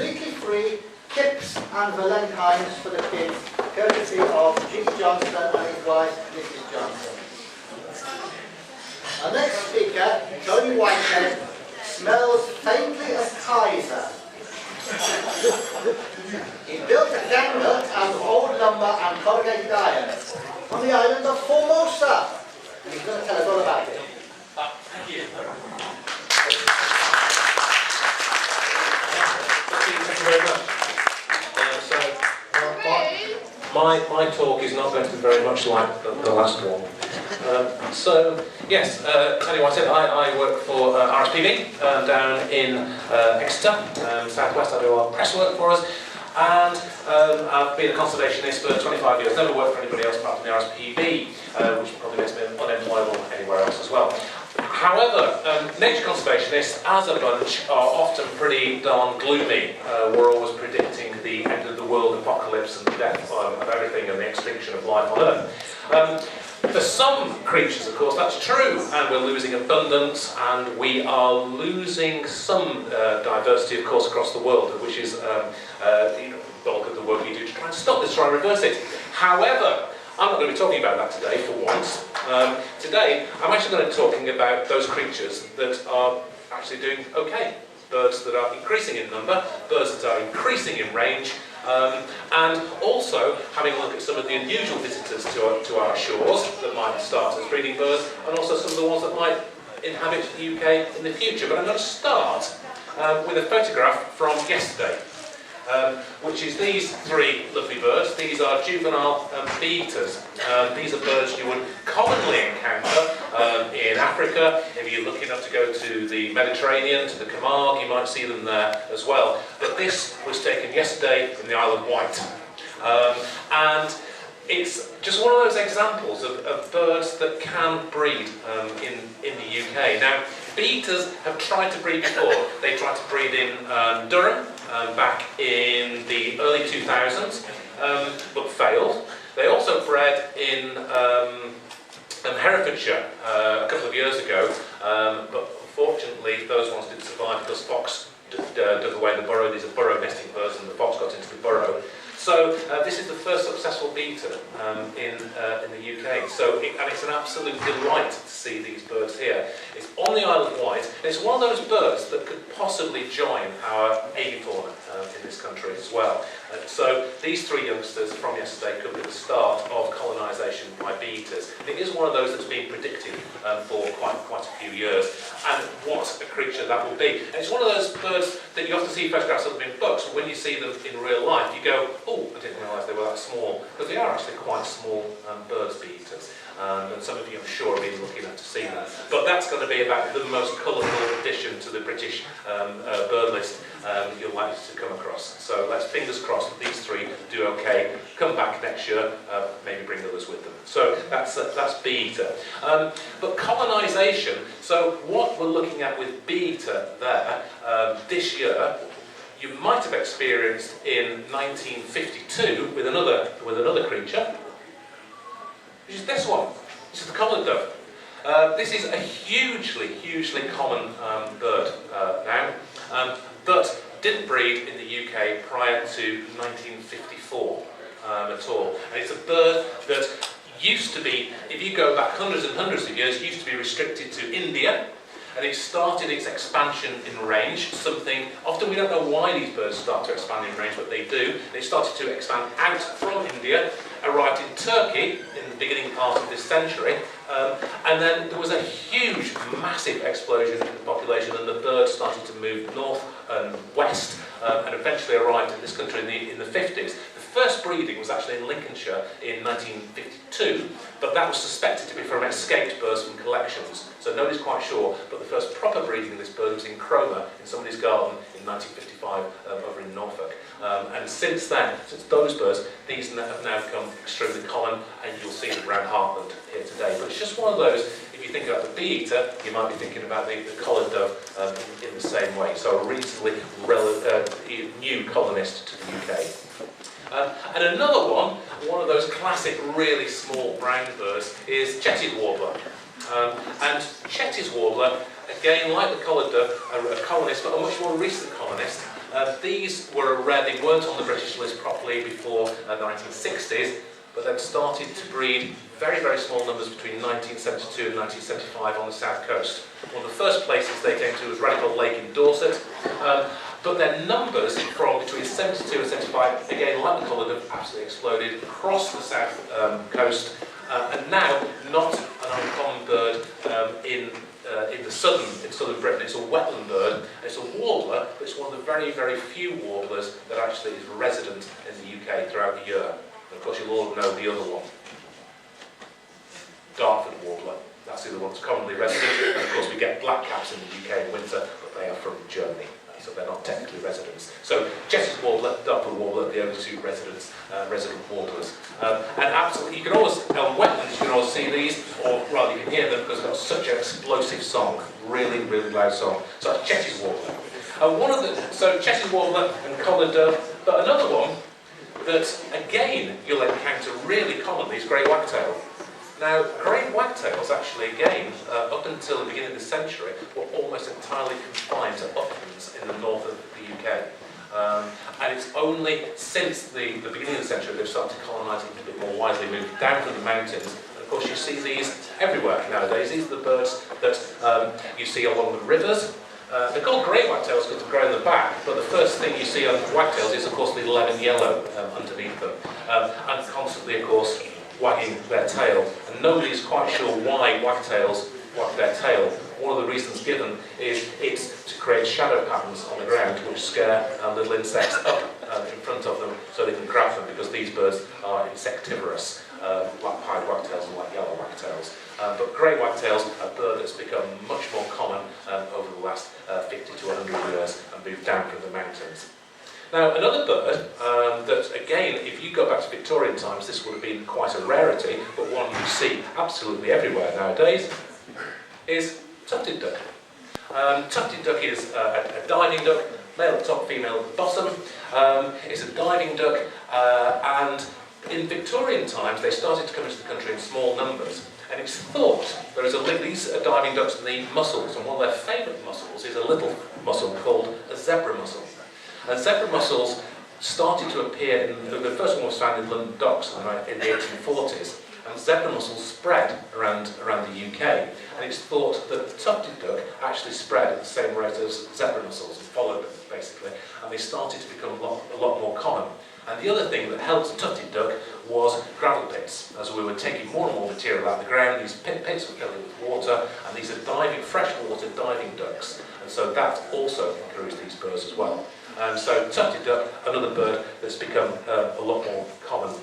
completely free Kips and Valentines for the kids, courtesy of G. Johnson and his wife, Mrs. Johnson. Our next speaker, Tony Whitehead, smells faintly of Kaiser. He built a gangle out of old lumber and corrugated iron on the island of Formosa. And he's going to tell us all about it. Thank you. Thank you very much. My talk is not going to be very much like the last one. Yes, Tony Whitehead, I work for RSPB down in Exeter, southwest. I do our press work for us, and I've been a conservationist for 25 years. Never worked for anybody else apart from the RSPB, which probably makes me unemployable anywhere else as well. However, nature conservationists, as a bunch, are often pretty darn gloomy. We're always predicting the end of the world, apocalypse, and the death of everything, and the extinction of life on Earth. For some creatures, of course, that's true, and we're losing abundance, and we are losing some diversity, of course, across the world, which is the bulk of the work we do to try and stop this, try and reverse it. However, I'm not going to be talking about that today, for once. Today, I'm actually going to be talking about those creatures that are actually doing okay. Birds that are increasing in number, birds that are increasing in range, and also having a look at some of the unusual visitors to our shores that might start as breeding birds, and also some of the ones that might inhabit the UK in the future. But I'm going to start with a photograph from yesterday. Which is these three lovely birds. These are juvenile bee-eaters. These are birds you would commonly encounter in Africa. If you're lucky enough to go to the Mediterranean, to the Camargue, you might see them there as well. But this was taken yesterday in the Isle of Wight. And it's just one of those examples of birds that can breed in the UK. Now, bee-eaters have tried to breed before. They tried to breed in Durham back in the early 2000s, but failed. They also bred in Herefordshire a couple of years ago, but unfortunately those ones didn't survive because fox dug away the burrow. These are burrow nesting birds, and the fox got into the burrow. So this is the first successful bee-eater in the UK. And it's an absolute delight to see these birds here. It's on the Isle of Wight, and it's one of those birds that could possibly join our avifauna in this country as well. So these three youngsters from yesterday could be the start of colonisation by bee-eaters. It is one of those that's been predicted for quite a few years. And what a creature that will be. And it's one of those birds that you often see photographs of them in books, but when you see them in real life, you go, oh, I didn't realise they were that small. Because they are actually quite small birds, bee-eaters. And some of you, I'm sure, have been lucky enough to see them. But that's going to be about the most colourful addition to the British bird list you're likely to come across. So let's fingers crossed that these three do okay, come back next year, maybe bring others with them. So that's bee-eater. But colonisation, so what we're looking at with bee-eater there this year, you might have experienced in 1952 with another creature, which is this one. This is the collared dove. This is a hugely common bird now, but didn't breed in the UK prior to 1954 at all. And it's a bird that used to be, if you go back hundreds and hundreds of years, used to be restricted to India. And it started its expansion in range, something, often we don't know why these birds start to expand in range, but they do. They started to expand out from India, arrived in Turkey in the beginning part of this century, and then there was a huge, massive explosion in the population, and the birds started to move north and west, and eventually arrived in this country in the 50s. The first breeding was actually in Lincolnshire in 1952, but that was suspected to be from escaped birds from collections. So nobody's quite sure, but the first proper breeding of this bird was in Cromer, in somebody's garden in 1955 over in Norfolk. And since then, since those birds, these have now become extremely common, and you'll see them around Hartland here today. But it's just one of those, if you think about the bee-eater, you might be thinking about the collared dove in the same way. So a reasonably new colonist to the UK. And another one of those classic really small brown birds is Chetty's warbler. And Chetty's warbler, again, like the collared dove, a colonist, but a much more recent colonist. These were rare, they weren't on the British list properly before the 1960s, but then started to breed very, very small numbers between 1972 and 1975 on the south coast. One of the first places they came to was Radical Lake in Dorset, but their numbers from between 72 and 75, again, like the Collard, have absolutely exploded across the south coast, and now not an uncommon bird in southern Britain. It's a wetland bird. It's a warbler, but it's one of the very, very few warblers that actually is resident in the UK throughout the year. And of course, you'll all know the other one, Dartford warbler. That's the other one that's commonly resident. And of course, we get blackcaps in the UK in winter, but they are from Germany, so they're not technically residents. So Jesse's warbler, Dartford warbler, the only two resident warblers. And absolutely, you can always, on wetlands, you can always see these, or rather you can hear them because they've got such an explosive song, really, really loud song. So that's Jesse's warbler. So Jesse's warbler and collared dove, but another one that, again, you'll encounter really commonly is grey wagtail. Now, grey wagtails actually, again, up until the beginning of the century, were almost entirely confined to uplands in the north of the UK. And it's only since the beginning of the century they've started to colonise a little bit more widely, moved down from the mountains. And of course, you see these everywhere nowadays. These are the birds that you see along the rivers. They're called grey wagtails because they grow in the back, but the first thing you see on wagtails is, of course, the lemon yellow underneath them. And constantly, of course, wagging their tail. And nobody's quite sure why wagtails wag their tail. One of the reasons given is it's to create shadow patterns on the ground which scare little insects up in front of them so they can grab them, because these birds are insectivorous, like pied wagtails and like yellow wagtails. But grey wagtails are a bird that's become much more common over the last 50 to 100 years and moved down from the mountains. Now, another bird that, again, if you go back to Victorian times, this would have been quite a rarity, but one you see absolutely everywhere nowadays, is tufted duck. Tufted duck is a diving duck, male at the top, female at the bottom. It's a diving duck, and in Victorian times they started to come into the country in small numbers. And it's thought there is a link. These diving ducks need mussels, and one of their favourite mussels is a little mussel called a zebra mussel. And zebra mussels started to appear, the first one was found in London docks in the 1840s, and zebra mussels spread around the UK. And it's thought that the tufted duck actually spread at the same rate as zebra mussels, and followed them, basically, and they started to become a lot more common. And the other thing that helped the tufted duck was gravel pits. As we were taking more and more material out of the ground, these pits were filling with water, and these are freshwater diving ducks. And so that also encouraged these birds as well. So tufted duck, another bird that's become a lot more common.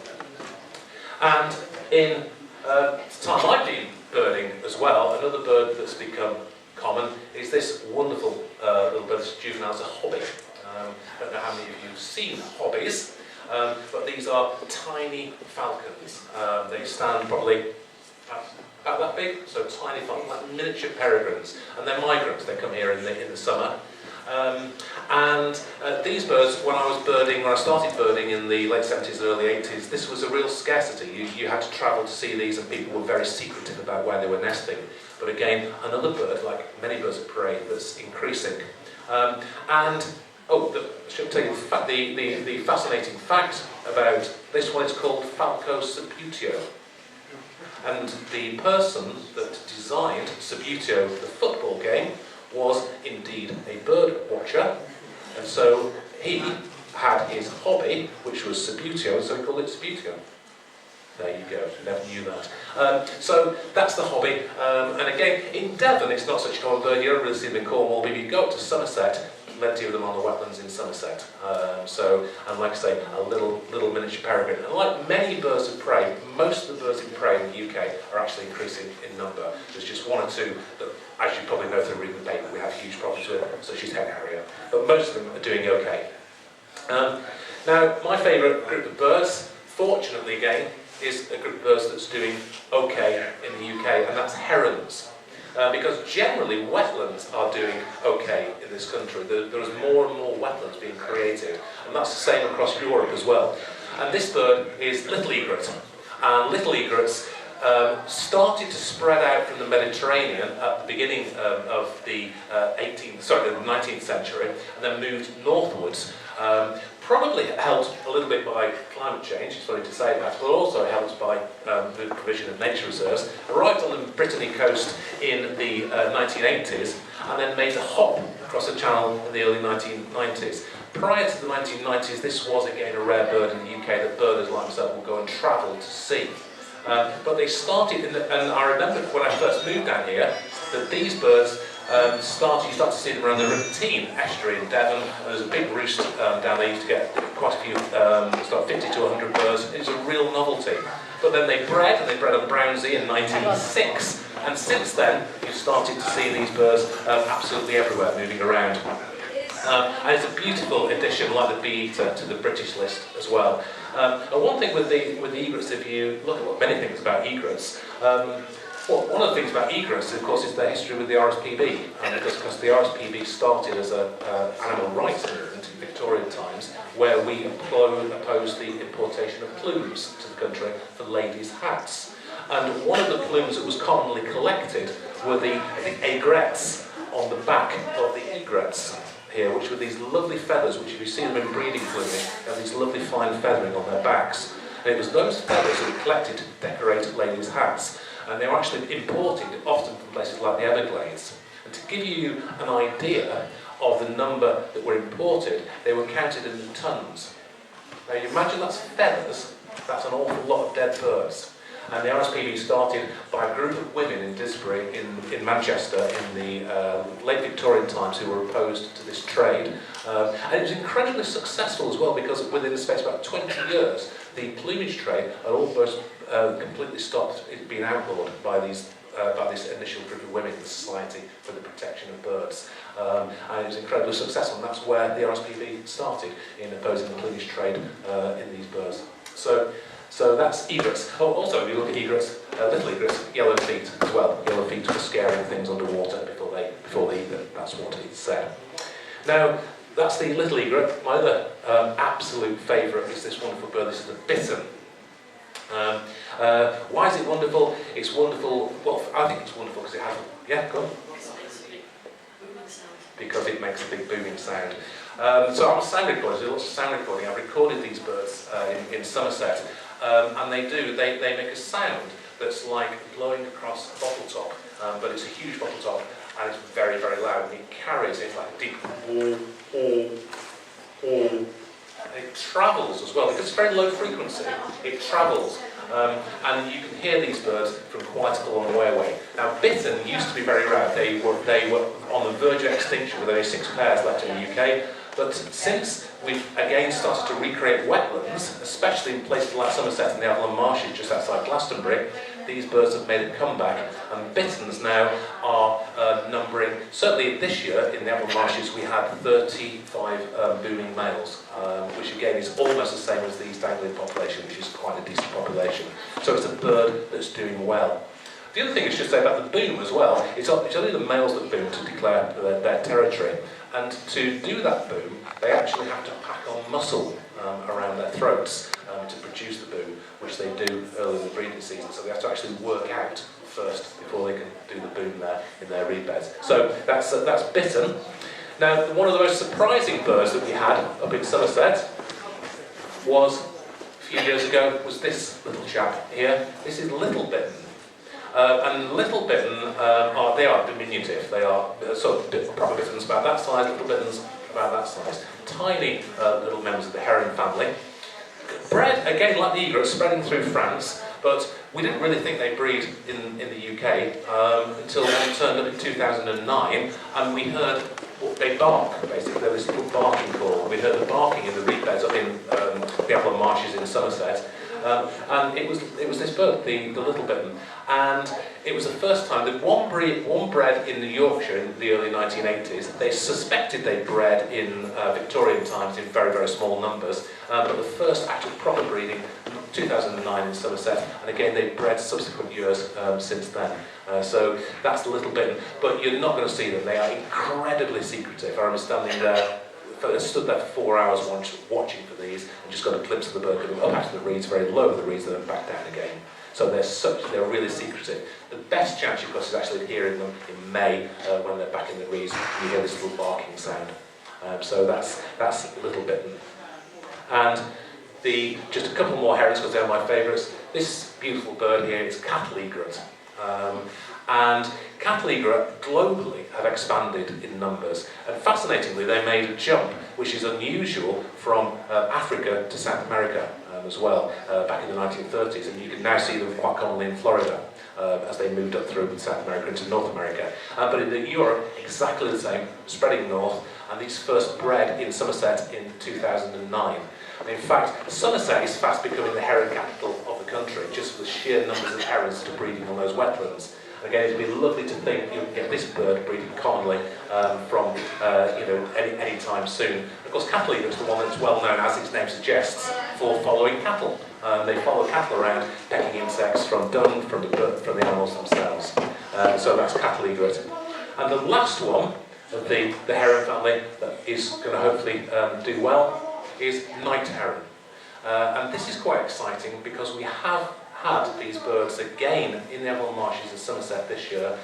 And in the time I've been birding as well, another bird that's become common is this wonderful little bird, this juvenile, a hobby. I don't know how many of you have seen hobbies, but these are tiny falcons. They stand probably about that big, so tiny falcons, like miniature peregrines, and they're migrants. They come here in the summer. These birds, when I started birding in the late 70s, early 80s, this was a real scarcity. You had to travel to see these, and people were very secretive about where they were nesting. But again, another bird, like many birds of prey, that's increasing. I should tell you the fascinating fact about this one is called Falco Subutio. And the person that designed Subutio, the football game, was indeed a bird watcher, and so he had his hobby, which was Subutio, so he called it Subutio. There you go, never knew that. So that's the hobby, and again, in Devon it's not such a common bird. You don't really see them in Cornwall, but if you go up to Somerset, plenty of them on the wetlands in Somerset. And like I say, a little miniature peregrine. And like many birds of prey, most of the birds of prey in the UK are actually increasing in number. There's just one or two that, as you probably know through reading the paper, we have huge problems with, such as hen harrier. But most of them are doing okay. Now, my favourite group of birds, fortunately again, is a group of birds that's doing okay in the UK, and that's herons. Because generally wetlands are doing okay in this country. There is more and more wetlands being created, and that's the same across Europe as well. And this bird is little egret. And little egrets, started to spread out from the Mediterranean at the beginning of the 19th century, and then moved northwards. Probably helped a little bit by climate change, sorry to say that, but also helped by the provision of nature reserves. Arrived on the Brittany coast in the 1980s, and then made a hop across the channel in the early 1990s. Prior to the 1990s, this was again a rare bird in the UK that birders like myself will go and travel to see. But they started, and I remember when I first moved down here, that these birds you start to see them around the River Tean estuary in Devon. There's a big roost down there. You used to get quite a few, about 50 to 100 birds. It was a real novelty. But then they bred, and they bred on Brownsea in 1906. And since then, you've started to see these birds absolutely everywhere, moving around. And it's a beautiful addition, like the bee-eater, to the British list as well. And one thing with the egrets, if you look at many things about egrets, one of the things about egrets, of course, is their history with the RSPB. Because the RSPB started as an animal rights movement in Victorian times, where we opposed the importation of plumes to the country for ladies' hats. And one of the plumes that was commonly collected were the aigrettes on the back of the egrets here, which were these lovely feathers, which if you see them in breeding plumage, have these lovely fine feathering on their backs. And it was those feathers that were collected to decorate ladies' hats. And they were actually imported often from places like the Everglades. And to give you an idea of the number that were imported, they were counted in tons. Now you imagine that's feathers, that's an awful lot of dead birds. And the RSPB started by a group of women in Disbury, in Manchester, in the late Victorian times, who were opposed to this trade. And it was incredibly successful as well, because within the space of about 20 years, the plumage trade had almost completely stopped it being outlawed by this initial group of women in the Society for the Protection of Birds. And it was incredibly successful, and that's where the RSPB started in opposing the plumage trade in these birds. So that's egrets. Oh, also, if you look at egrets, little egrets, yellow feet as well. Yellow feet for scaring things underwater before they eat them. That's what it said. Now, that's the little egret. My other absolute favourite is this wonderful bird. This is the bittern. Why is it wonderful? It's wonderful. Well, I think it's wonderful because it has. Yeah, go on. Because it makes a big booming sound. So I'm a sound recorder. There's lots of sound recording. I've recorded these birds in Somerset. And they make a sound that's like blowing across a bottle top, but it's a huge bottle top, and it's very, very loud, and it carries it like a deep and it travels as well, because it's very low frequency, it travels, and you can hear these birds from quite a long way away. Now, bittern used to be very rare. They were on the verge of extinction, with only 6 pairs left in the UK. But since we've again started to recreate wetlands, especially in places like Somerset and the Hartland marshes just outside Glastonbury, these birds have made a comeback, and bitterns now are numbering, certainly this year in the Hartland marshes we had 35 booming males, which again is almost the same as the East Anglian population, which is quite a decent population. So it's a bird that's doing well. The other thing I should say about the boom as well, it's only the males that boom to declare their territory. And to do that boom, they actually have to pack on muscle around their throats to produce the boom, which they do early in the breeding season. So they have to actually work out first before they can do the boom there in their reed beds. So that's bittern. Now, one of the most surprising birds that we had up in Somerset was, a few years ago, was this little chap here. This is little bittern. And little bittern, they are diminutive. They are sort of proper bitterns about that size, little bitterns about that size. Tiny little members of the heron family. Bred, again, like the egret, spreading through France, but we didn't really think they breed in the UK until they turned up in 2009, and we heard they bark, basically. There was this little barking call. We heard the barking in the reed beds up in the Hartland marshes in Somerset. And it was this bird, the little bittern, and it was the first time that one bred in the Yorkshire in the early 1980s. They suspected they bred in Victorian times in very, very small numbers, but the first actual proper breeding 2009 in Somerset, and again they bred subsequent years since then. So that's the little bittern, but you're not going to see them. They are incredibly secretive. I remember standing there. I stood there for 4 hours watching for these, and just got a glimpse of the bird coming up out of the reeds, very low, the reeds, and then back down again. So they're really secretive. The best chance you've got is actually hearing them in May when they're back in the reeds. You hear this little barking sound. So that's a little bit. And just a couple more herons because they're my favourites. This beautiful bird here is cattle egret. And cattle egret globally have expanded in numbers. And fascinatingly, they made a jump, which is unusual, from Africa to South America as well, back in the 1930s. And you can now see them quite commonly in Florida as they moved up through South America into North America. But in Europe, exactly the same, spreading north. And these first bred in Somerset in 2009. In fact, Somerset is fast becoming the heron capital of the country, just for the sheer numbers of herons that are breeding on those wetlands. Again, it'd be lovely to think you'll get this bird breeding commonly from any time soon. Of course, cattle egret is the one that's well known, as its name suggests, for following cattle. They follow cattle around, pecking insects from dung from the animals themselves. So that's cattle egret. And the last one of the heron family that is going to hopefully do well is night heron. And this is quite exciting because we have had these birds again in the Everland Marshes in Somerset this year,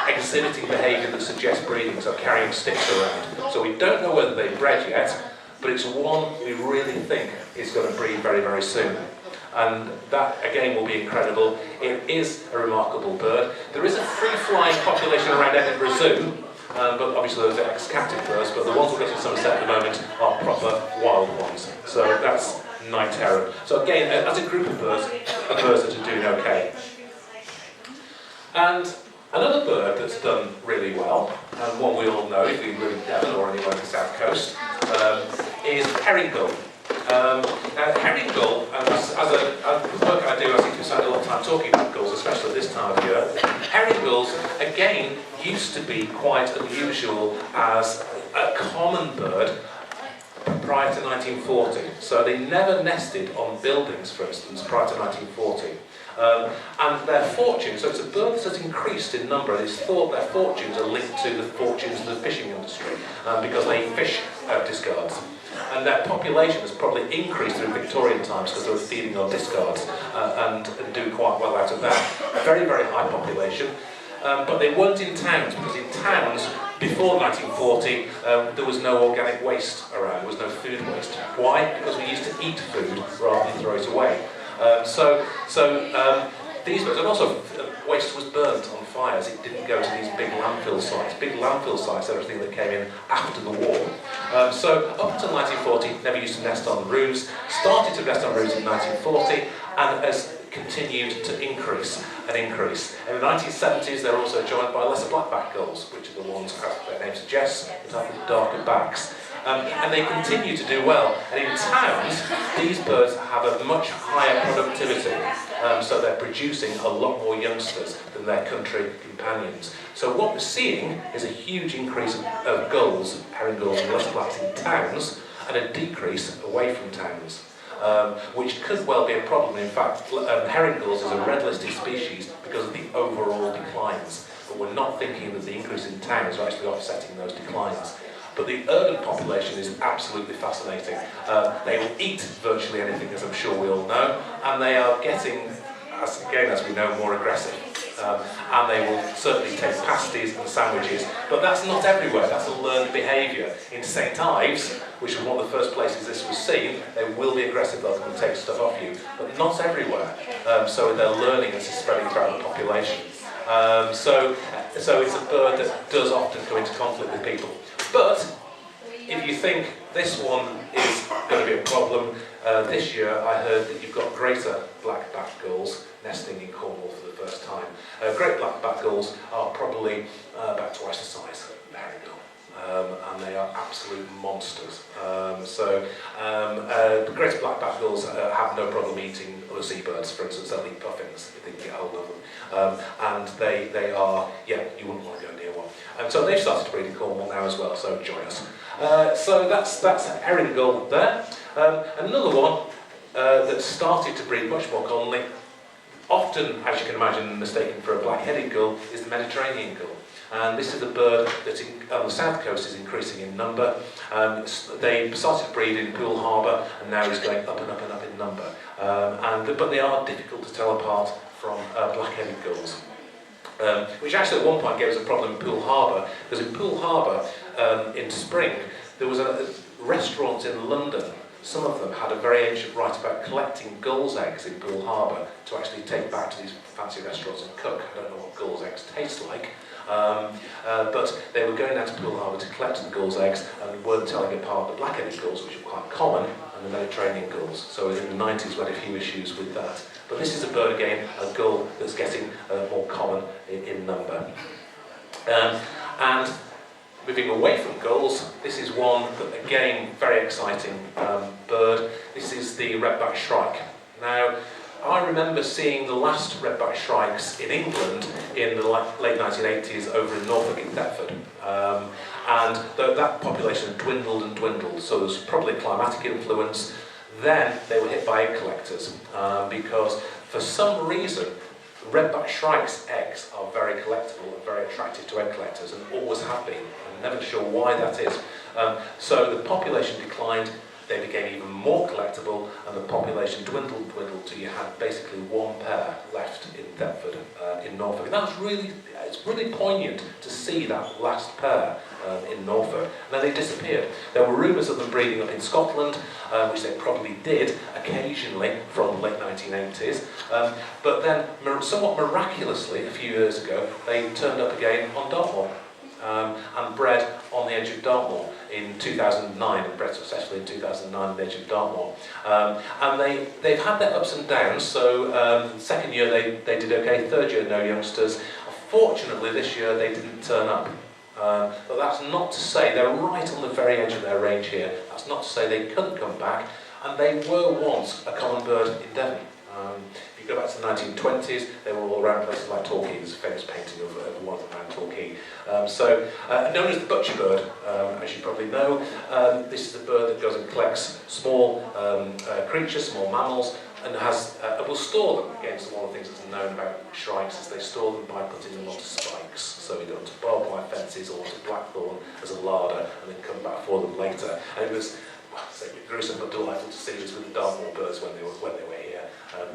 exhibiting behaviour that suggests breeding, so carrying sticks around. So we don't know whether they've bred yet, but it's one we really think is going to breed very, very soon. And that again will be incredible. It is a remarkable bird. There is a free-flying population around Edinburgh Zoo, but obviously those are ex-captive birds, but the ones we're getting in Somerset at the moment are proper wild ones. So that's night heron. So again, as a group of birds that are doing okay. And another bird that's done really well, and one we all know if we live in Devon or anywhere on the south coast, is herring gull. Now, herring gull, as the work I do, I seem to spend a lot of time talking about gulls, especially this time of year. Herring gulls, again, used to be quite unusual as a common bird prior to 1940. So they never nested on buildings, for instance, prior to 1940. And their fortunes, so it's a bird that has increased in number, and it's thought their fortunes are linked to the fortunes of the fishing industry, because they fish discards. And their population has probably increased through Victorian times because they were feeding on discards and do quite well out of that. A very, very high population. But they weren't in towns, because in towns, before 1940, there was no organic waste around, there was no food waste. Why? Because we used to eat food rather than throw it away. These birds, and also waste was burnt on fires. It didn't go to these big landfill sites. Big landfill sites, everything that came in after the war. So up until 1940, never used to nest on roofs. Started to nest on roofs in 1940, and has continued to increase and increase. In the 1970s, they're also joined by lesser blackback gulls, which are the ones, as their name suggests, that have the darker backs. And they continue to do well. And in towns, these birds have a much higher productivity. So they're producing a lot more youngsters than their country companions. So what we're seeing is a huge increase of gulls, herring gulls and lesser blacks in towns, and a decrease away from towns. Which could well be a problem. In fact, herring gulls is a red-listed species because of the overall declines. But we're not thinking that the increase in towns are actually offsetting those declines. But the urban population is absolutely fascinating. They will eat virtually anything, as I'm sure we all know, and they are getting, as we know, more aggressive. And they will certainly take pasties and sandwiches, but that's not everywhere, that's a learned behaviour. In St Ives, which was one of the first places this was seen, they will be aggressive, they'll come and take stuff off you, but not everywhere. So they're learning as it's spreading throughout the population. So it's a bird that does often come into conflict with people. But if you think this one is going to be a problem, this year I heard that you've got greater blackback gulls nesting in Cornwall for the first time. Great blackback gulls are probably about twice the size of a herring gull, and they are absolute monsters. The greater blackback gulls have no problem eating other seabirds. For instance, they'll eat puffins if they can get hold of them. And they are, you wouldn't want to go near one. And so they've started to breed in Cornwall now as well, so join us. So that's herring gull there. Another one that started to breed much more commonly, often, as you can imagine, mistaken for a black-headed gull, is the Mediterranean gull. And this is a bird that on the south coast is increasing in number. They started to breed in Poole Harbour, and now is going up and up and up in number. But they are difficult to tell apart from black-headed gulls. Which actually at one point gave us a problem in Poole Harbour, because in Poole Harbour in spring there was a restaurant in London. Some of them had a very ancient right about collecting gulls' eggs in Poole Harbour to actually take back to these fancy restaurants and cook. I don't know what gulls' eggs taste like, but they were going down to Poole Harbour to collect the gulls' eggs and weren't telling apart the black-headed gulls, which are quite common, and the Mediterranean gulls. So in the 90s we had a few issues with that. But this is a bird again, a gull that's getting more common in number. And moving away from gulls, this is one that again, very exciting bird. This is the red-backed shrike. Now, I remember seeing the last red-backed shrikes in England in the late 1980s over in Norfolk in Thetford. And that population had dwindled and dwindled, so there's probably climatic influence. Then they were hit by egg collectors because for some reason red-backed shrikes' eggs are very collectible and very attractive to egg collectors and always have been. I'm never sure why that is. So the population declined, they became even more collectible, and the population dwindled till you had basically one pair left in Thetford in Norfolk. And that was it's really poignant to see that last pair in Norfolk. And then they disappeared. There were rumours of them breeding up in Scotland, which they probably did occasionally from the late 1980s. But then, somewhat miraculously, a few years ago, they turned up again on Dartmoor. And bred on the edge of Dartmoor in 2009, and bred successfully in 2009 on the edge of Dartmoor. And they've had their ups and downs, so second year they did okay, third year no youngsters. Fortunately this year they didn't turn up. But that's not to say, they're right on the very edge of their range here, that's not to say they couldn't come back, and they were once a common bird in Devon. If you go back to the 1920s, they were all around places like Torquay. There's a famous painting of one around Torquay. Known as the butcher bird, as you probably know, this is a bird that goes and collects small creatures, small mammals, and will store them. Again, so one of the things that's known about shrikes is they store them by putting them onto spikes. So we go onto barbed wire fences or onto blackthorn as a larder, and then come back for them later. And it was, a bit gruesome but delightful to see this with the Dartmoor birds when they were here.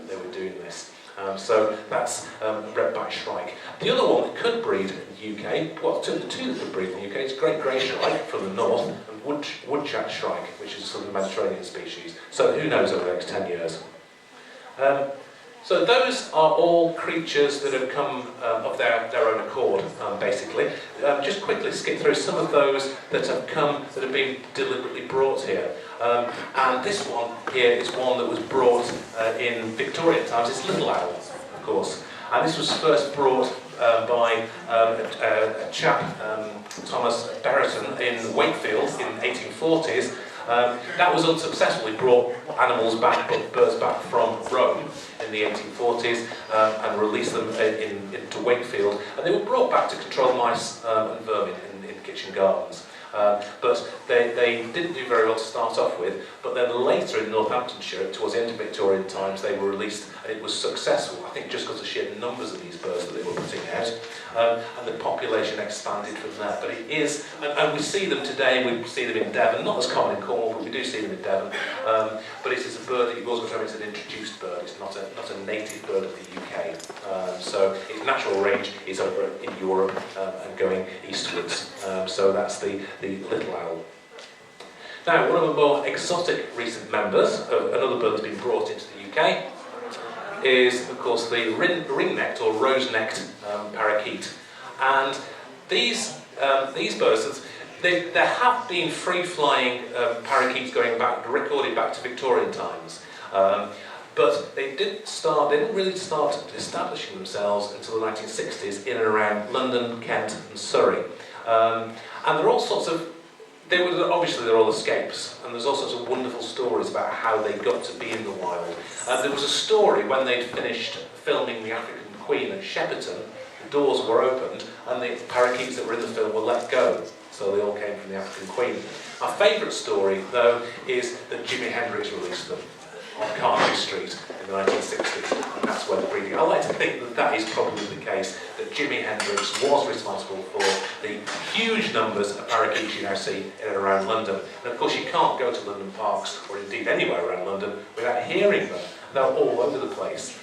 They were doing this. So that's red-backed shrike. The other one that could breed in the UK, well, the two that could breed in the UK, is great grey shrike from the north and woodchat shrike, which is a sort of Mediterranean species. So who knows over the next 10 years. So those are all creatures that have come of their own accord, basically. Just quickly skip through some of those that have come, that have been deliberately brought here. And this one here is one that was brought in Victorian times. It's little owl, of course. And this was first brought by a chap, Thomas Brereton, in Wakefield in the 1840s. That was unsuccessful. He brought birds back from Rome in the 1840s and released them into Wakefield. And they were brought back to control mice and vermin in kitchen gardens. But they didn't do very well to start off with, but then later in Northamptonshire, towards the end of Victorian times, they were released and it was successful, I think just because of the sheer numbers of these birds that they were putting out, and the population expanded from there. But it is, and we see them today, we see them in Devon, not as common in Cornwall, but we do see them in Devon, but it is a bird that you've always got to remember it's an introduced bird, it's not a native bird of the UK. So its natural range is over in Europe and going eastwards. So that's the little owl. Now, one of the more exotic recent members of another bird that's been brought into the UK is, of course, the ring-necked or rose-necked parakeet. And these birds, there have been free-flying parakeets recorded back to Victorian times. But they didn't really start establishing themselves until the 1960s in and around London, Kent and Surrey. And there are all sorts of, obviously they're all escapes, and there's all sorts of wonderful stories about how they got to be in the wild. There was a story when they'd finished filming The African Queen at Shepperton, the doors were opened and the parakeets that were in the film were let go. So they all came from The African Queen. Our favourite story, though, is that Jimi Hendrix released them. on Carnaby Street in the 1960s, and that's where the breeding. I like to think that that is probably the case, that Jimi Hendrix was responsible for the huge numbers of parakeets you now see in and around London. And of course you can't go to London parks, or indeed anywhere around London, without hearing them. They're all over the place.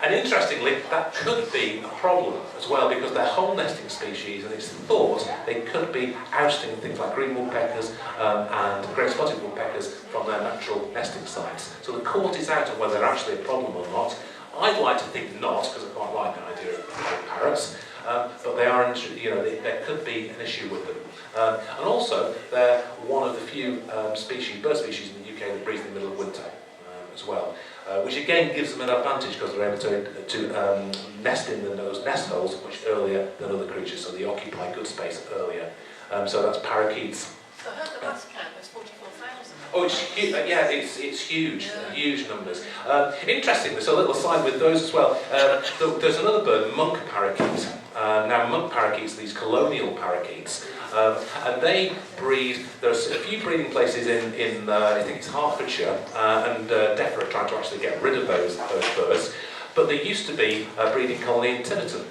And interestingly, that could be a problem as well, because they're hole nesting species, and it's thought they could be ousting things like green woodpeckers and great spotted woodpeckers from their natural nesting sites. So the court is out on whether they're actually a problem or not. I'd like to think not, because I quite like the idea of parrots, but they are, there could be an issue with them. And also, they're one of the few bird species in the UK that breeds in the middle of winter as well. Which again gives them an advantage because they're able to nest in those nest holes much earlier than other creatures, so they occupy good space earlier. So that's parakeets. So I heard the last count was 44,000. Oh, it's huge. Yeah, it's huge, huge numbers. Interestingly, so a little aside with those as well. There's another bird, monk parakeet. Now, monk parakeets, these colonial parakeets, and they breed. There's a few breeding places in I think it's Hertfordshire, and DEFRA are trying to actually get rid of those birds. But there used to be a breeding colony in Tiverton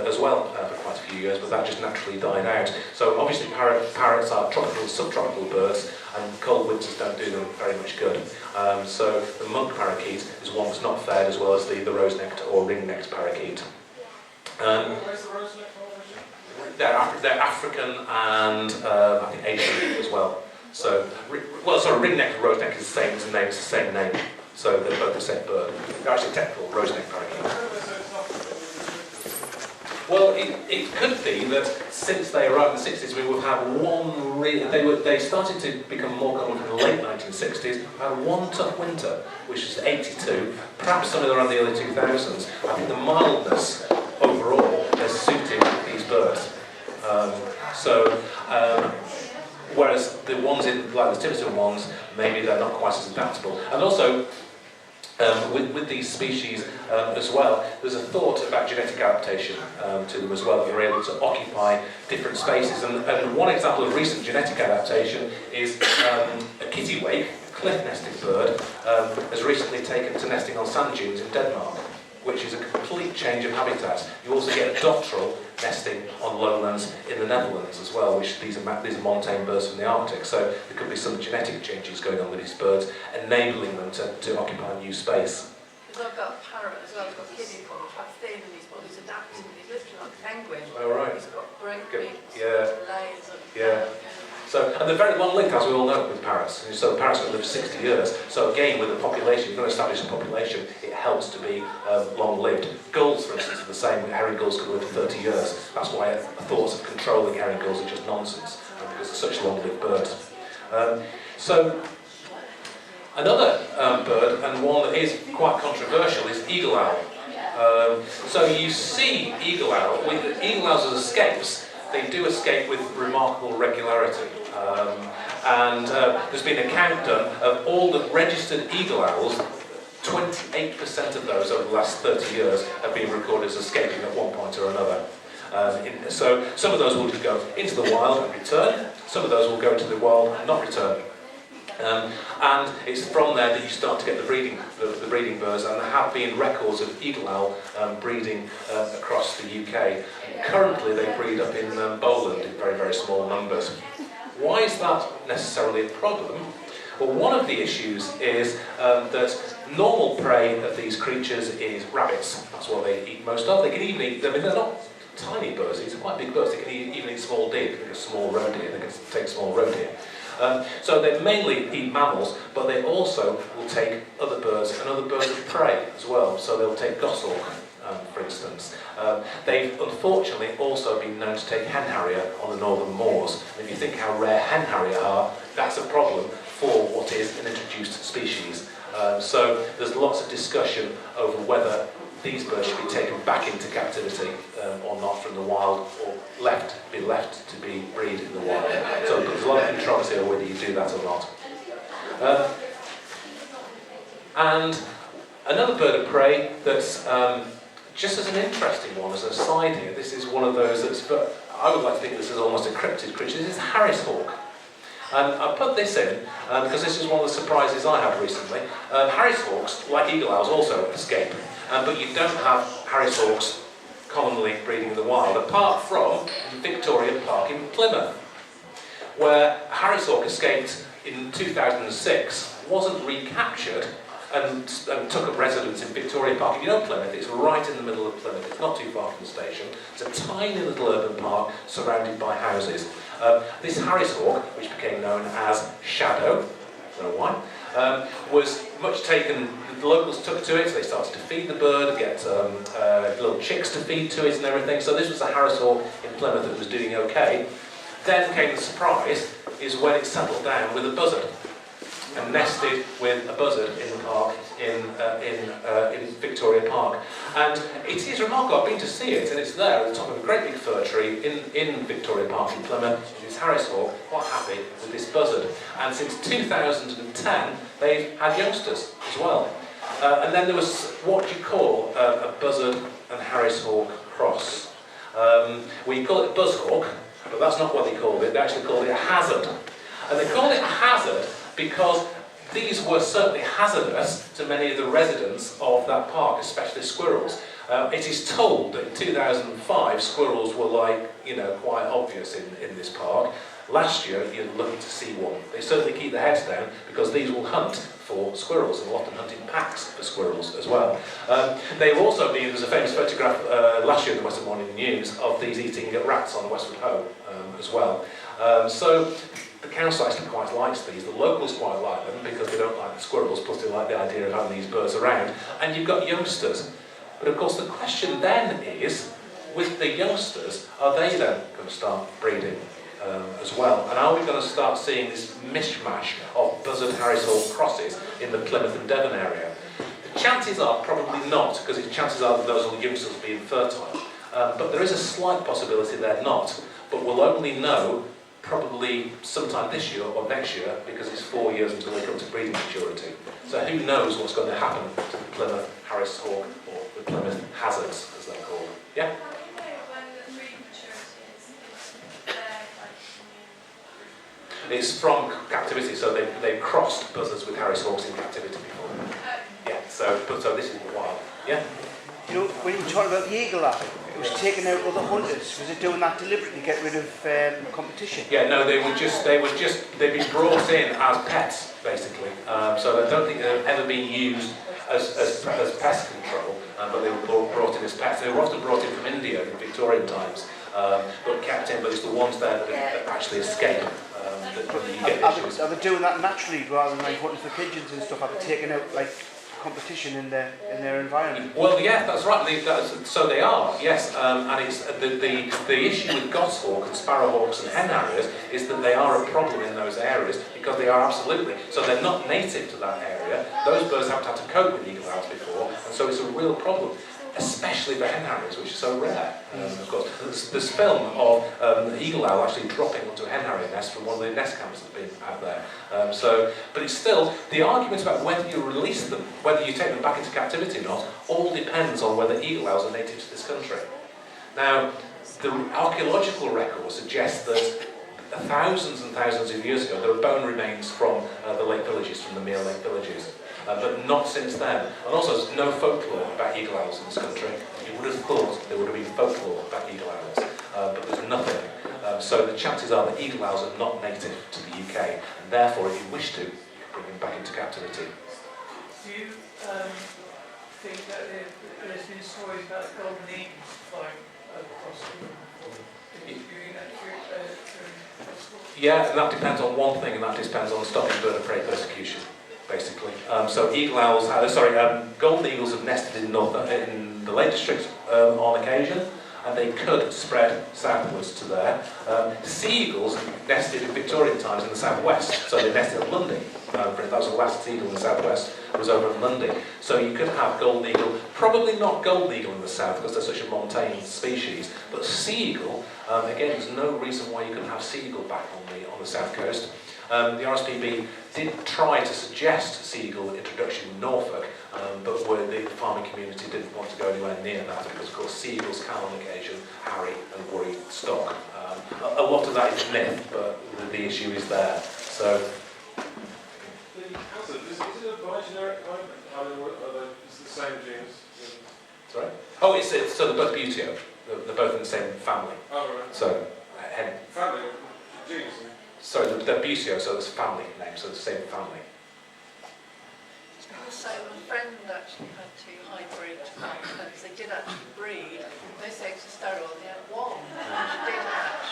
as well for quite a few years, but that just naturally died out. So obviously parrots are tropical, subtropical birds, and cold winters don't do them very much good. So the monk parakeet is one that's not fared as well as the rose-necked or ring-necked parakeet. They're African and I think Asian as well. So, ring-necked and rose-necked is the same name. So they're both the same bird. They're actually technical rose-necked parakeet. Well, it could be that since they arrived in the 60s, we would have one. They started to become more common in the late 1960s. We had one tough winter, which was 82, perhaps somewhere around the early 2000s. I think the mildness overall has suited these birds. Whereas the ones like the Tiverton ones, maybe they're not quite as adaptable. And also, with these species as well, there's a thought about genetic adaptation to them as well, that they're able to occupy different spaces. And one example of recent genetic adaptation is a kittiwake, cliff nesting bird, has recently taken to nesting on sand dunes in Denmark, which is a complete change of habitat. You also get a dotterel nesting on lowlands in the Netherlands as well, which these are montane birds from the Arctic. So there could be some genetic changes going on with these birds, enabling them to occupy new space. Because I've got a parrot as well, I've got kidney pods, quite thin, and his body's adapted, and he's literally like a penguin. Oh, right. He's got great wings, yeah. layers of... Yeah. So, and they're very long lived, as we all know, with parrots. So the parrots can live 60 years. So again, with the population, you've got to establish a population, it helps to be long lived. Gulls, for instance, are the same. Herring gulls can live for 30 years. That's why thoughts of controlling herring gulls are just nonsense, because they're such long lived birds. So another bird, and one that is quite controversial, is eagle owl. So you see eagle owl, with eagle owls as escapes. They do escape with remarkable regularity. There's been a count done of all the registered eagle owls. 28% of those over the last 30 years have been recorded as escaping at one point or another. So some of those will just go into the wild and return. Some of those will go into the wild and not return. And it's from there that you start to get the breeding birds, and there have been records of eagle owl breeding across the UK. Currently they breed up in Bowland in very, very small numbers. Why is that necessarily a problem? Well, one of the issues is that normal prey of these creatures is rabbits. That's what they eat most of. They can even eat, they're not tiny birds, these are quite big birds. They can even eat small deer, they can eat small roe deer, they can take small roe deer. So they mainly eat mammals, but they also will take other birds and other birds of prey as well. So they'll take goshawk, for instance. They've unfortunately also been known to take hen harrier on the northern moors. And if you think how rare hen harrier are, that's a problem for what is an introduced species. So there's lots of discussion over whether these birds should be taken back into captivity or not from the wild, or be left to be breed in the wild. So there's a lot of controversy over whether you do that or not. And another bird of prey that's just as an interesting one, as an aside here, this is one of those but I would like to think this is almost a cryptid creature. This is Harris hawk. And I put this in because this is one of the surprises I had recently. Harris hawks, like eagle owls, also escape, but you don't have Harris hawks commonly breeding in the wild, apart from Victoria Park in Plymouth, where a Harris hawk escaped in 2006, wasn't recaptured, and took up residence in Victoria Park. If you know Plymouth, it's right in the middle of Plymouth. It's not too far from the station. It's a tiny little urban park surrounded by houses. This Harris hawk, which became known as Shadow, I don't know why, was much taken. The locals took to it, so they started to feed the bird, get little chicks to feed to it and everything. So this was a Harris hawk in Plymouth that was doing okay. Then came the surprise, is when it settled down with a buzzard and nested with a buzzard in the park in Victoria Park. And it is remarkable. I've been to see it, and it's there at the top of a great big fir tree in Victoria Park in Plymouth. It's Harris hawk, quite happy with this buzzard. And since 2010, they've had youngsters as well. And then there was what you call a buzzard and Harris hawk cross. We call it buzzhawk, but that's not what they called it. They actually called it a hazard. And they called it a hazard because these were certainly hazardous to many of the residents of that park, especially squirrels. It is told that in 2005 squirrels were quite obvious in this park. Last year you're lucky to see one. They certainly keep their heads down because these will hunt for squirrels and will often hunt in packs for squirrels as well. They've also been, there's a famous photograph last year in the Western Morning News of these eating rats on Westwood Hoe as well. So the council actually quite likes these. The locals quite like them because they don't like the squirrels, plus they like the idea of having these birds around. And you've got youngsters. But of course the question then is, with the youngsters, are they then going to start breeding as well? And are we going to start seeing this mishmash of buzzard Harris hawk crosses in the Plymouth and Devon area? The chances are probably not, because the chances are that those youngsters will be infertile. But there is a slight possibility they're not. But we'll only know probably sometime this year or next year, because it's 4 years until they come to breeding maturity. So who knows what's going to happen to the Plymouth Harris hawk, or the Plymouth hazards, as they're called. Yeah? It's from captivity, so they've crossed buzzards with Harris hawks in captivity before. Yeah, so this is wild. Yeah? You know, when you were talking about the eagle owl, it was taking out other hunters. Was it doing that deliberately to get rid of competition? Yeah, no, they've been brought in as pets, basically. So I don't think they've ever been used as pest control, but they were brought in as pets. They were often brought in from India in Victorian times, but kept in, but it's the ones there that actually escape. Are they doing that naturally rather than like hunting for pigeons and stuff? Are they taking out like competition in their environment? Well, yeah, that's right. So they are, yes. And it's the issue with goshawk and sparrowhawks and hen harriers is that they are a problem in those areas because they are absolutely. So they're not native to that area. Those birds haven't had to cope with eagle owls before, and so it's a real problem. Especially for hen harriers, which is so rare, of course. There's film of the eagle owl actually dropping onto a hen harrier nest from one of the nest cams that's been out there. But it's still, the argument about whether you release them, whether you take them back into captivity or not, all depends on whether eagle owls are native to this country. Now, the archaeological record suggests that thousands and thousands of years ago, there were bone remains from the lake villages, from the Mere Lake villages. But not since then. And also, there's no folklore about eagle owls in this country. You would have thought there would have been folklore about eagle owls, but there's nothing. So the chances are that eagle owls are not native to the UK, and therefore, if you wish to, you can bring them back into captivity. Do you think that there's been stories about golden eagles flying across the Yeah, and that depends on one thing, and that depends on stopping bird of prey persecution. Basically, so eagle owls, golden eagles have nested in the Lake District on occasion, and they could spread southwards to there. Sea eagles nested in Victorian times in the southwest, so they nested at Lundy. That was the last eagle in the southwest, was over at Lundy. So you could have golden eagle, probably not golden eagle in the south because they're such a montane species, but sea eagle, again, there's no reason why you couldn't have sea eagle back on the south coast. The RSPB did try to suggest sea eagle introduction in Norfolk, but where the farming community didn't want to go anywhere near that because, of course, sea eagles can on occasion harry and worry stock. A lot of that is myth, but the issue is there. So, Is it a bi-generic hybrid? It's the same genus? sorry? Oh, it's so they're both buteo. They're both in the same family. Oh, right. So, Family, genus? sorry, they're buteo, so it's a family name, so it's the same family. Also, my friend actually had two hybrid falcons. They did actually breed. Those eggs are sterile. They had one, which did hatch,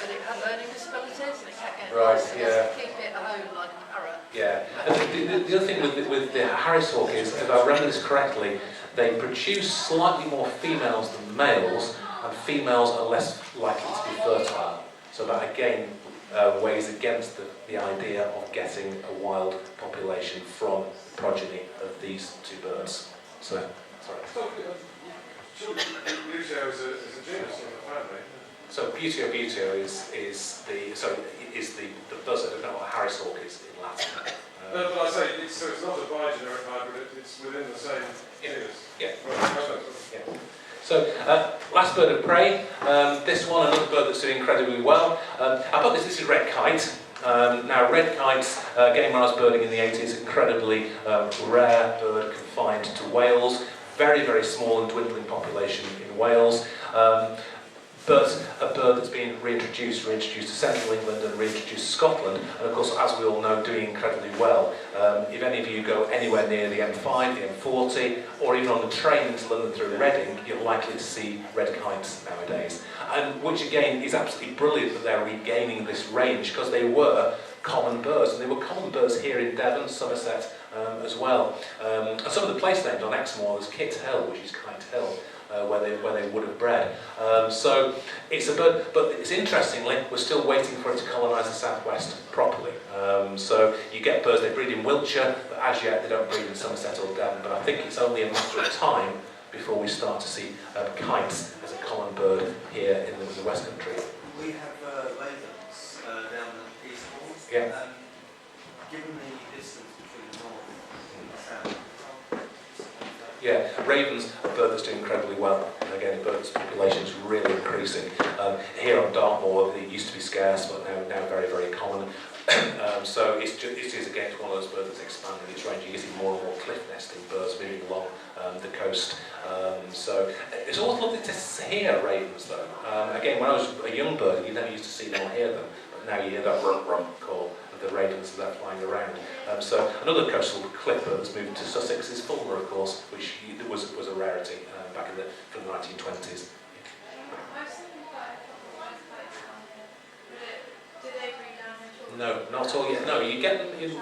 but it had learning disabilities and it kept getting Right, lost. So yeah. keep it at home like a parrot. Yeah, and the other thing with the Harris hawk is, if I remember this correctly, they produce slightly more females than males, and females are less likely to be fertile. So that again weighs against the idea of getting a wild population from the progeny of these two birds. So, sorry. So, buteo is a genus in the family. So buteo is the buzzard. I don't know what Harris hawk is in Latin. No, but I say, it's not a bi-generic hybrid, it's within the same genus. Yeah. Right. Yeah. So, last bird of prey. This one, another bird that's doing incredibly well. I put this is red kite. Now, red kites, again, when I was birding in the 80s, incredibly rare bird confined to Wales. Very, very small and dwindling population in Wales. But a bird that's been reintroduced to central England and reintroduced to Scotland, and of course, as we all know, doing incredibly well. If any of you go anywhere near the M5, the M40, or even on the train into London through Reading, you're likely to see red kites nowadays. And which again is absolutely brilliant that they're regaining this range, because they were common birds, and they were common birds here in Devon, Somerset as well. And some of the place names on Exmoor, there's Kit Hill, which is Kite Hill. Where they would have bred. So it's a bird, but it's interestingly, we're still waiting for it to colonise the southwest properly. So you get birds, they breed in Wiltshire, but as yet they don't breed in Somerset or Devon. But I think it's only a matter of time before we start to see kites as a common bird here in the West Country. We have ravens down the east coast. Yeah. Given the distance between the north and the south. Yeah, ravens, a bird that's doing incredibly well. And again, the bird's population is really increasing. Here on Dartmoor, it used to be scarce, but now very, very common. So it is again one of those birds that's expanding its range. You're getting more and more cliff nesting birds moving along the coast. So it's always lovely to hear ravens, though. Again, when I was a young bird, you never used to see them or hear them, but now you hear that rum call of the ravens that are flying around. So another coastal cliff bird that's moved to Sussex is Fulmer, of course, which was a rarity back from the 1920s. No, not at all yet. No, you get them in.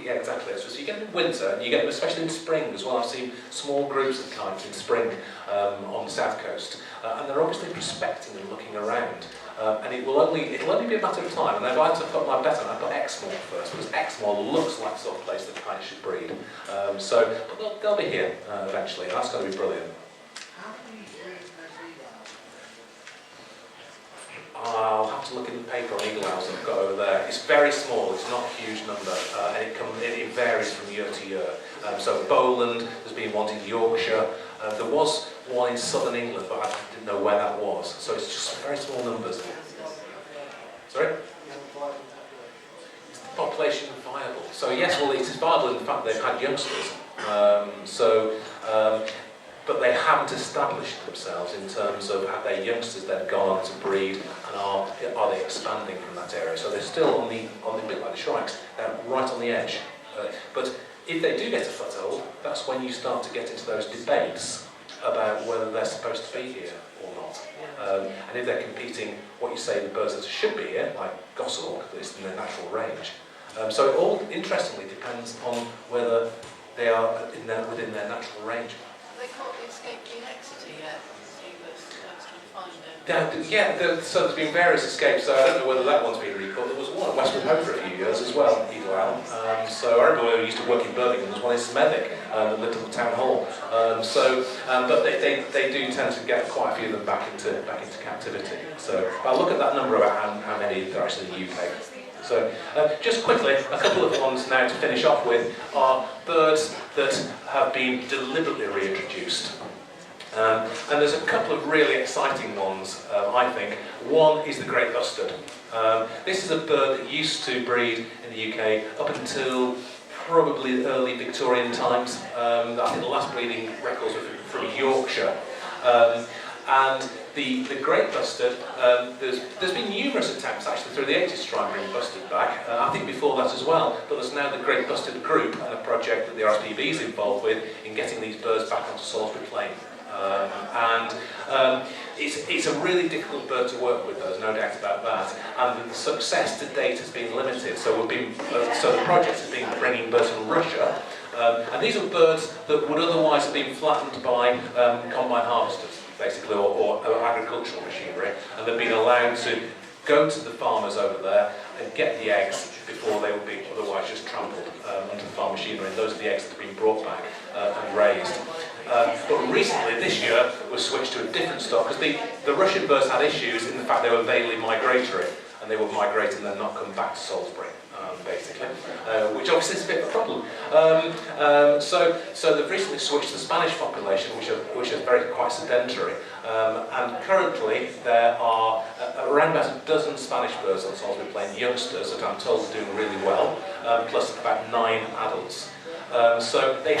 Yeah, exactly. So you get them in winter, and you get them especially in spring as well. I've seen small groups of kites in spring on the south coast, and they're obviously prospecting and looking around. And it'll only be a matter of time. And if I had to put my bet on, I'd put Exmoor first, because Exmoor looks like the sort of place that kites should breed. But they'll be here eventually, and that's going to be brilliant. I'll have to look in the paper on eagle owls that I've got over there. It's very small, it's not a huge number, and it varies from year to year. So Bowland, there's been one in Yorkshire, there was one in southern England, but I didn't know where that was. So it's just very small numbers. Sorry? Is the population viable? So yes, well, it is viable. In fact, they've had youngsters. But they haven't established themselves in terms of have their youngsters then gone on to breed, and are they expanding from that area? So they're still on the bit like the shrikes, they're right on the edge. But if they do get a foothold, that's when you start to get into those debates about whether they're supposed to be here or not. And if they're competing, what you say, the birds that should be here, like goshawk, that is in their natural range. So it all, interestingly, depends on whether they are within their natural range. They caught the escaped in Exeter yet? He was trying to find it. So there's been various escapes, so I don't know whether that one's been recalled. There was one at Westwood Home for a few years as well, eagle owl. So I remember when we used to work in Birmingham, there was one in Smethwick that lived at the town hall. But they do tend to get quite a few of them back into captivity. So I'll look at that number about how many there are actually in the UK. So, just quickly, a couple of ones now to finish off with are birds that have been deliberately reintroduced. And there's a couple of really exciting ones, I think. One is the great bustard. This is a bird that used to breed in the UK up until probably the early Victorian times. I think the last breeding records were from Yorkshire. And the great bustard, there's been numerous attempts actually through the 80s to try and bring bustard back. I think before that as well, but there's now the Great Bustard Group and a project that the RSPB is involved with in getting these birds back onto Salisbury Plain. It's a really difficult bird to work with, there's no doubt about that. And the success to date has been limited. So the project has been bringing birds from Russia, and these are birds that would otherwise have been flattened by combine harvesters, basically, or agricultural machinery, and they've been allowed to go to the farmers over there and get the eggs before they would be otherwise just trampled under the farm machinery. And those are the eggs that have been brought back and raised. But recently, this year, was switched to a different stock, because the Russian birds had issues in the fact they were vaguely migratory, and they would migrate and then not come back to Salisbury, basically, which obviously is a bit of a problem. So they've recently switched to the Spanish population, which is quite sedentary, and currently there are around about a dozen Spanish birds on Salisbury Plain, youngsters that I'm told are doing really well, plus about 9 adults. So they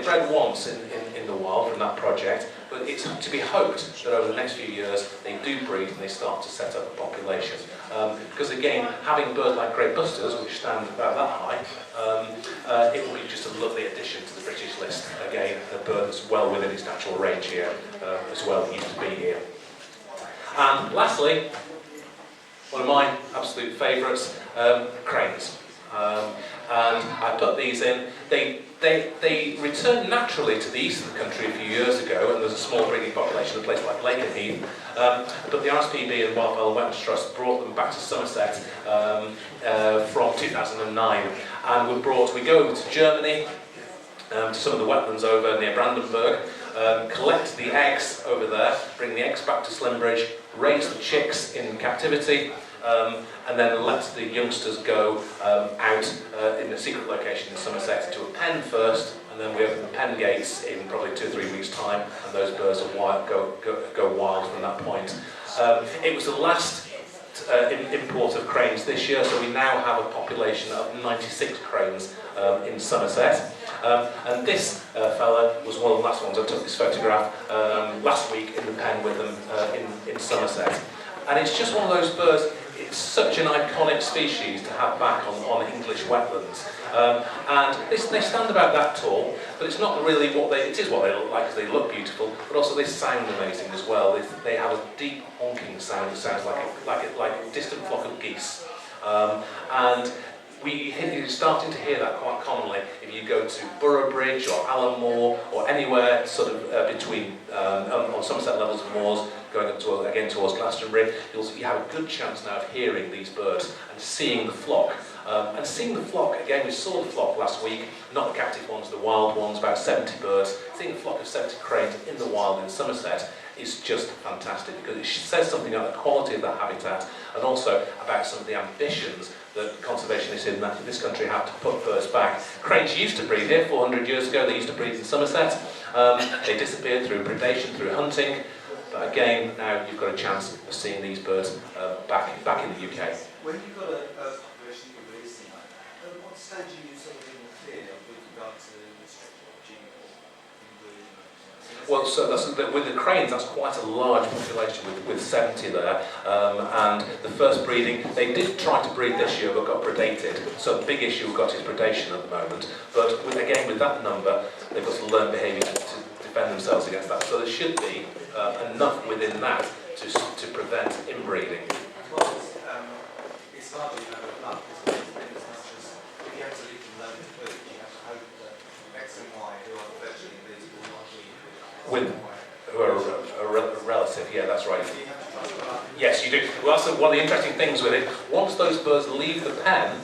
bred once in the wild from that project, but it's to be hoped that over the next few years they do breed and they start to set up a population. Because again, having birds like great busters, which stand about that high, it will be just a lovely addition to the British list. Again, a bird that's well within its natural range here, as well, it used to be here. And lastly, one of my absolute favourites, cranes. And I put these in. They returned naturally to the east of the country a few years ago, and there's a small breeding population in a place like Lakenheath. But the RSPB and Wildfowl and Wetlands Trust brought them back to Somerset from 2009, and we go over to Germany, to some of the wetlands over near Brandenburg, collect the eggs over there, bring the eggs back to Slimbridge, raise the chicks in captivity, and then let the youngsters go out in a secret location in Somerset to a pen first, and then we open the pen gates in probably 2 or 3 weeks' time, and those birds are go wild from that point. It was the last import of cranes this year, so we now have a population of 96 cranes in Somerset. And this fella was one of the last ones. I took this photograph last week in the pen with them in Somerset. And it's just one of those birds. It's such an iconic species to have back on English wetlands. And they stand about that tall, but it's not really it is what they look like, because they look beautiful, but also they sound amazing as well. They have a deep honking sound that sounds like a distant flock of geese. And you're starting to hear that quite commonly if you go to Boroughbridge or Allenmore or anywhere sort of between on Somerset levels of moors, going up towards Glastonbury. You have a good chance now of hearing these birds and seeing the flock. And seeing the flock, again, we saw the flock last week, not the captive ones, the wild ones, about 70 birds. Seeing a flock of 70 cranes in the wild in Somerset is just fantastic, because it says something about the quality of that habitat, and also about some of the ambitions that conservationists in this country have to put birds back. Cranes used to breed here 400 years ago. They used to breed in Somerset. They disappeared through predation, through hunting. But again, now you've got a chance of seeing these birds back in the UK. When you've got a population you're releasing, at what stage are you sort of in the clear with regard to the structure of gene Well, so with the cranes, that's quite a large population with 70 there. And the first breeding, they did try to breed this year but got predated. So the big issue we've got is predation at the moment. But with that number, they've got to learn behaviour to defend themselves against that. So there should be enough within that to prevent inbreeding. Well, it's hardly enough, isn't it? As much as if you have to leave them alone to breed, you have to hope that X and Y, who are virtually invisible, Who are a relative, yeah, that's right. Yes, you do. Well, that's one of the interesting things with it. Once those birds leave the pen,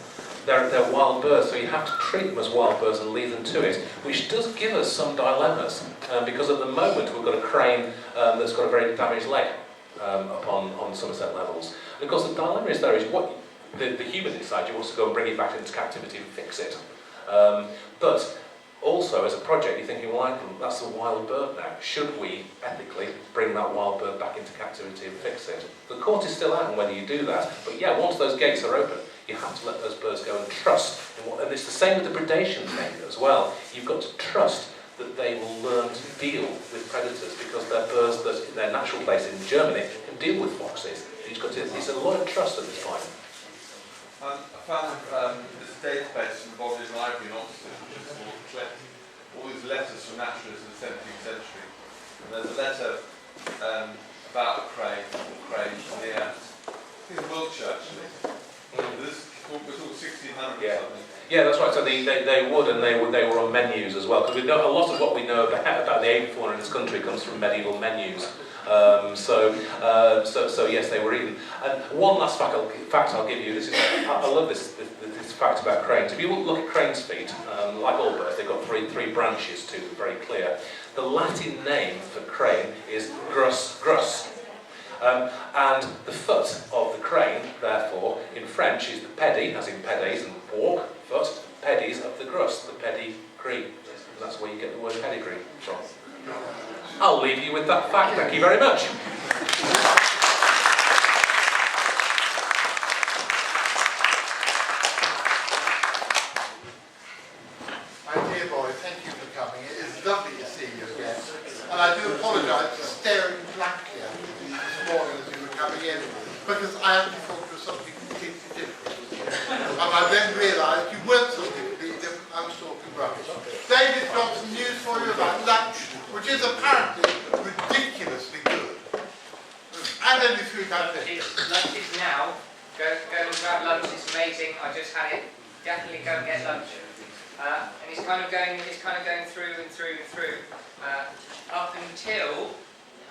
they're wild birds, so you have to treat them as wild birds and leave them to it, which does give us some dilemmas, because at the moment we've got a crane that's got a very damaged leg on Somerset levels. And of course the dilemma is what the human inside you wants to go and bring it back into captivity and fix it. But Also, as a project, you're thinking, well, that's a wild bird now. Should we, ethically, bring that wild bird back into captivity and fix it? The court is still out on whether you do that, but yeah, once those gates are open, you have to let those birds go and trust. And it's the same with the predation thing as well. You've got to trust that they will learn to deal with predators, because they're birds that, in their natural place in Germany, can deal with foxes. It's a lot of trust at this point. I found this database from the Bodleian Library in Oxford, which is called collect all these letters from naturalists in the 17th century. And there's a letter about a crane, near, I think it's Wiltshire actually. We're talking 1600 or something. Yeah, that's right. So they would, and they were on menus as well. Because we know a lot of what we know about the avifauna in this country comes from medieval menus. So yes, they were eaten. And one last fact I'll give you. I love this fact about cranes. If you look at cranes' feet, like all birds, they've got three branches to them, very clear. The Latin name for crane is grus. And the foot of the crane, therefore, in French is the pedi, as in pedis and walk, foot, pedis of the grus, the pedigree. And that's where you get the word pedigree from. I'll leave you with that fact. Thank you very much. My dear boy, thank you for coming. It is lovely to see you again. And I do apologise for staring blankly at you this morning as you were coming in, because I actually thought you were something completely different. And I then realised you weren't something completely different. I was talking rubbish. David's got some news for you about lunch, which is apparently ridiculously good. And only 3 times a day. Lunch is now. Go and grab lunch. It's amazing. I just had it. Definitely go and get lunch. And it's kind of going through and through and through up until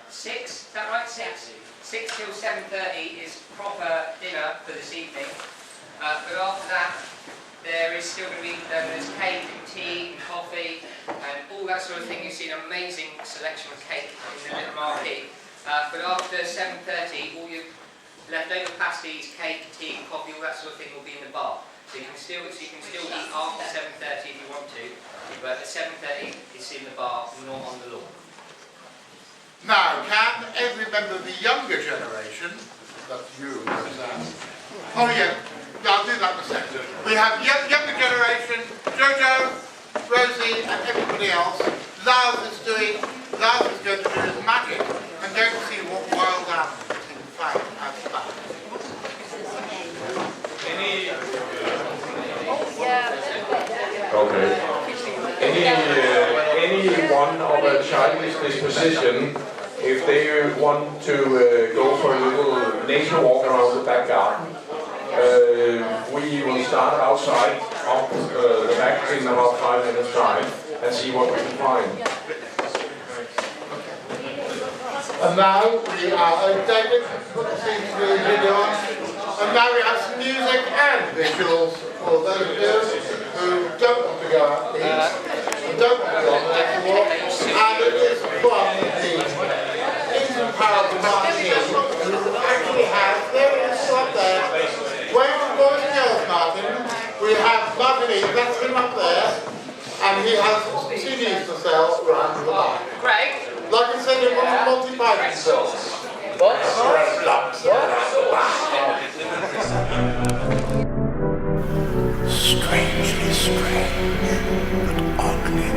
6. Is that right? 6 till 7:30 is proper dinner for this evening. But after that, there is still going to be there's cake and tea and coffee and all that sort of thing. You see an amazing selection of cake in the little marquee. But after 7:30, all your leftover pasties, cake, tea, and coffee, all that sort of thing will be in the bar. So you can still eat after 7:30 if you want to, but at 7:30 it's in the bar, not on the lawn. Now, can every member of the younger generation, that's you, Roseanne. Oh yeah, I'll do that in a second. We have younger generation, Jojo, Rosie, and everybody else. Lars is going to do his magic and go to see what wild animals in fact has found. Okay. Any one of a childish disposition, if they want to go for a little nature walk around the back garden, we will start outside of the back in about 5 minutes time and see what we can find. And now we are, David, put the CFZtv video on, and now we have some music and visuals for those of you who don't want to go out and eat, who don't want to go on the nature walk, and it is one of the incomparable Martine who actually has, there it is up there, where the boys and girls, Martin, we have Martin, that's him up there, and he has CDs to sell around the back. Greg? Like I said, it was a Monty Python films. Strangely strange, but oddly